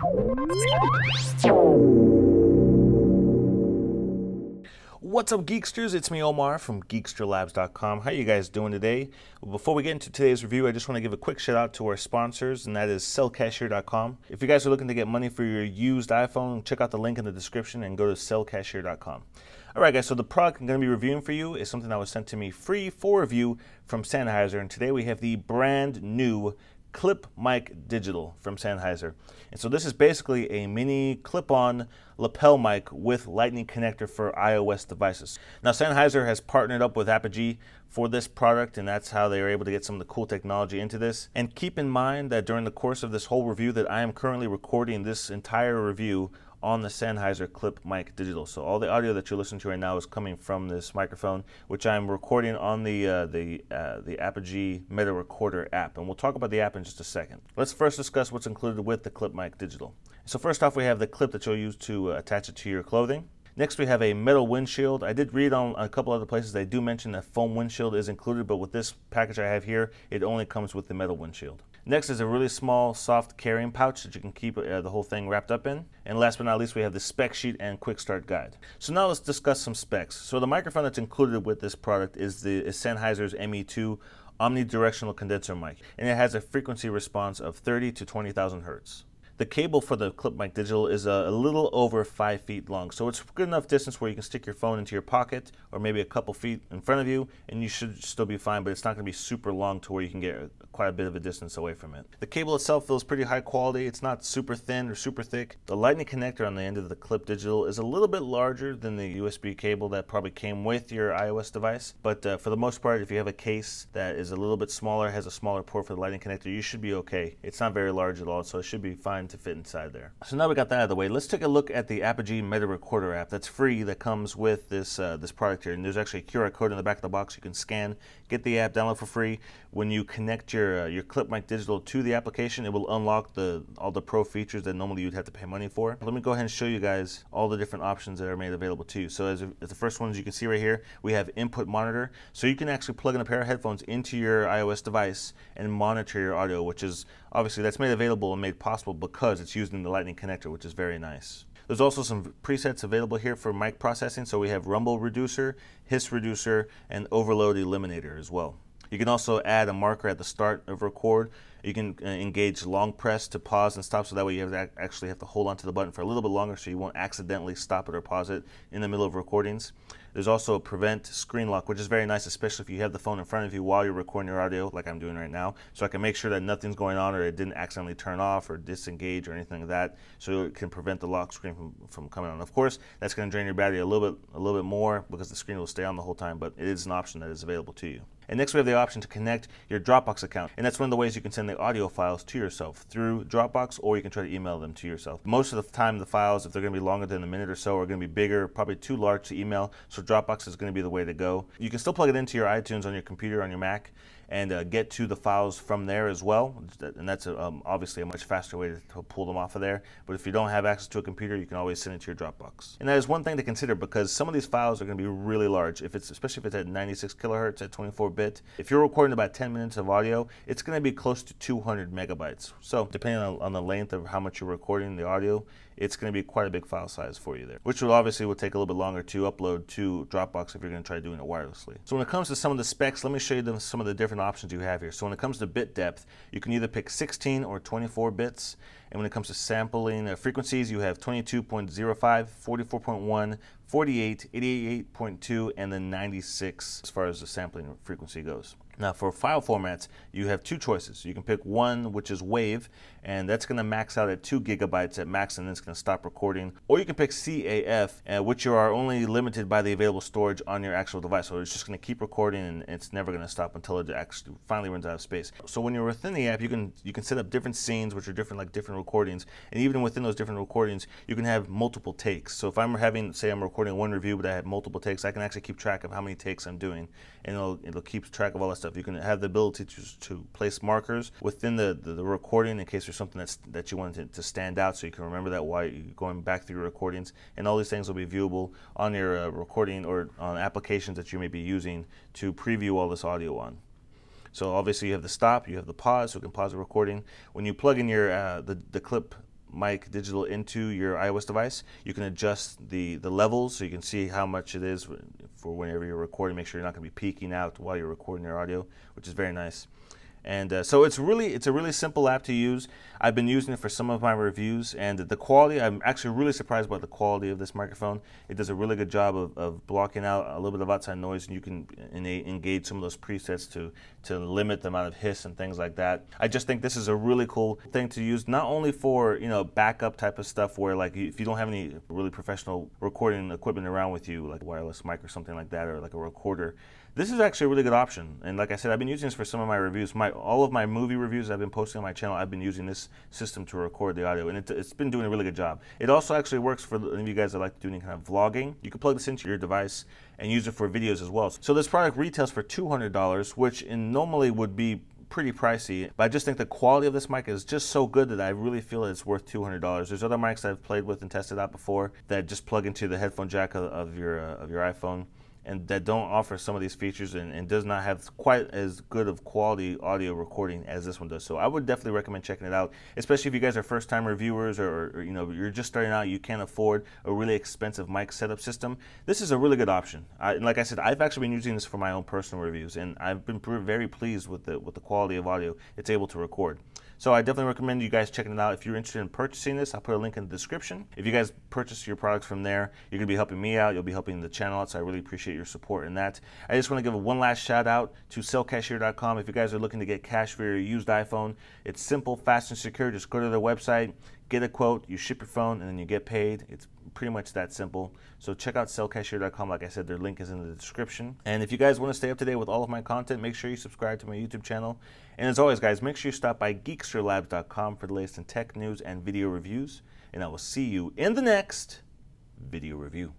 What's up, Geeksters? It's me, Omar from GeeksterLabs.com. How you guys doing today? Well, before we get into today's review, I just want to give a quick shout out to our sponsors, and that is sellcashier.com. If you guys are looking to get money for your used iPhone, check out the link in the description and go to sellcashier.com. Alright guys, so the product I'm going to be reviewing for you is something that was sent to me free for review from Sennheiser, and today we have the brand new ClipMic Digital from Sennheiser. And so this is basically a mini clip-on lapel mic with lightning connector for iOS devices. Now Sennheiser has partnered up with Apogee for this product, and that's how they were able to get some of the cool technology into this. And keep in mind that during the course of this whole review that I am currently recording this entire review on the Sennheiser ClipMic Digital. So all the audio that you're listening to right now is coming from this microphone, which I'm recording on the Apogee Meta Recorder app. And we'll talk about the app in just a second. Let's first discuss what's included with the ClipMic Digital. So first off, we have the clip that you'll use to attach it to your clothing. Next, we have a metal windshield. I did read on a couple other places they do mention that foam windshield is included, but with this package I have here, it only comes with the metal windshield. Next is a really small, soft carrying pouch that you can keep the whole thing wrapped up in. And last but not least, we have the spec sheet and quick start guide. So now let's discuss some specs. So the microphone that's included with this product is Sennheiser's ME2 omnidirectional condenser mic, and it has a frequency response of 30 to 20,000 hertz. The cable for the ClipMic Digital is a little over 5 feet long, so it's good enough distance where you can stick your phone into your pocket or maybe a couple feet in front of you, and you should still be fine, but it's not going to be super long to where you can get quite a bit of a distance away from it. The cable itself feels pretty high quality. It's not super thin or super thick. The lightning connector on the end of the Clip Digital is a little bit larger than the USB cable that probably came with your iOS device, but for the most part, if you have a case that is a little bit smaller, has a smaller port for the lightning connector, you should be okay. It's not very large at all, so it should be fine to fit inside there. So now we got that out of the way, let's take a look at the Apogee Meta Recorder app that's free, that comes with this this product here. And there's actually a QR code in the back of the box you can scan, get the app, download for free. When you connect your ClipMic Digital to the application, it will unlock all the pro features that normally you'd have to pay money for. Let me go ahead and show you guys all the different options that are made available to you. So as the first ones you can see right here, we have input monitor. So you can actually plug in a pair of headphones into your iOS device and monitor your audio, which is obviously that's made available and made possible because it's using the lightning connector, which is very nice. There's also some presets available here for mic processing. So we have rumble reducer, hiss reducer, and overload eliminator as well. You can also add a marker at the start of record. You can engage long press to pause and stop, so that way you actually have to hold onto the button for a little bit longer so you won't accidentally stop it or pause it in the middle of recordings. There's also a prevent screen lock, which is very nice, especially if you have the phone in front of you while you're recording your audio, like I'm doing right now. So I can make sure that nothing's going on or it didn't accidentally turn off or disengage or anything like that, so it can prevent the lock screen from coming on. Of course, that's going to drain your battery a little bit more because the screen will stay on the whole time, but it is an option that is available to you. And next we have the option to connect your Dropbox account, and that's one of the ways you can send the audio files to yourself through Dropbox, or you can try to email them to yourself. Most of the time the files, if they're going to be longer than a minute or so, are going to be bigger, probably too large to email, so Dropbox is going to be the way to go. You can still plug it into your iTunes on your computer, on your Mac, and get to the files from there as well, and that's obviously a much faster way to pull them off of there. But if you don't have access to a computer, you can always send it to your Dropbox. And that is one thing to consider, because some of these files are going to be really large, especially if it's at 96 kilohertz at 24-bit. If you're recording about 10 minutes of audio, it's going to be close to 200 megabytes. So depending on the length of how much you're recording the audio, it's going to be quite a big file size for you there, which will obviously take a little bit longer to upload to Dropbox if you're going to try doing it wirelessly. So when it comes to some of the specs, let me show you some of the different options you have here. So when it comes to bit depth, you can either pick 16 or 24 bits. And when it comes to sampling frequencies, you have 22.05, 44.1, 48, 88.2, and then 96 as far as the sampling frequency goes. Now for file formats, you have two choices. You can pick one, which is WAV, and that's going to max out at 2 gigabytes at max, and then it's going to stop recording. Or you can pick CAF, which you are only limited by the available storage on your actual device. So it's just going to keep recording, and it's never going to stop until it actually finally runs out of space. So when you're within the app, you can set up different scenes, which are different recordings, and even within those different recordings, you can have multiple takes. So if I'm say I'm recording one review, but I have multiple takes, I can actually keep track of how many takes I'm doing, and it'll keep track of all that stuff. You can have the ability to place markers within the recording in case there's something that you want to stand out, so you can remember that while you're going back through your recordings. And all these things will be viewable on your recording or on applications that you may be using to preview all this audio on. So obviously you have the stop, you have the pause, so you can pause the recording. When you plug in your the clip mic digital into your iOS device. You can adjust the levels so you can see how much it is for whenever you're recording. Make sure you're not going to be peaking out while you're recording your audio, which is very nice. And so it's a really simple app to use. I've been using it for some of my reviews, and the quality, I'm actually really surprised by the quality of this microphone. It does a really good job of blocking out a little bit of outside noise, and you can engage some of those presets to limit the amount of hiss and things like that. I just think this is a really cool thing to use, not only for, you know, backup type of stuff where, like, if you don't have any really professional recording equipment around with you, like a wireless mic or something like that, or like a recorder. This is actually a really good option, and like I said, I've been using this for some of my reviews. All of my movie reviews I've been posting on my channel, I've been using this system to record the audio, and it's been doing a really good job. It also actually works for any of you guys that like to do any kind of vlogging. You can plug this into your device and use it for videos as well. So this product retails for $200, which normally would be pretty pricey, but I just think the quality of this mic is just so good that I really feel it's worth $200. There's other mics I've played with and tested out before that just plug into the headphone jack of your iPhone, and that don't offer some of these features and does not have quite as good of quality audio recording as this one does. So I would definitely recommend checking it out, especially if you guys are first-time reviewers or you know, you're just starting out, you can't afford a really expensive mic setup system. This is a really good option. And like I said, I've actually been using this for my own personal reviews, and I've been very pleased with the quality of audio it's able to record. So I definitely recommend you guys checking it out. If you're interested in purchasing this, I'll put a link in the description. If you guys purchase your products from there, you're gonna be helping me out, you'll be helping the channel out, so I really appreciate your support in that. I just wanna give one last shout out to sellcashier.com. If you guys are looking to get cash for your used iPhone, it's simple, fast, and secure. Just go to their website, get a quote, you ship your phone, and then you get paid. It's pretty much that simple. So check out sellcashier.com. Like I said, their link is in the description. And if you guys want to stay up to date with all of my content, make sure you subscribe to my YouTube channel. And as always, guys, make sure you stop by geeksterlabs.com for the latest in tech news and video reviews. And I will see you in the next video review.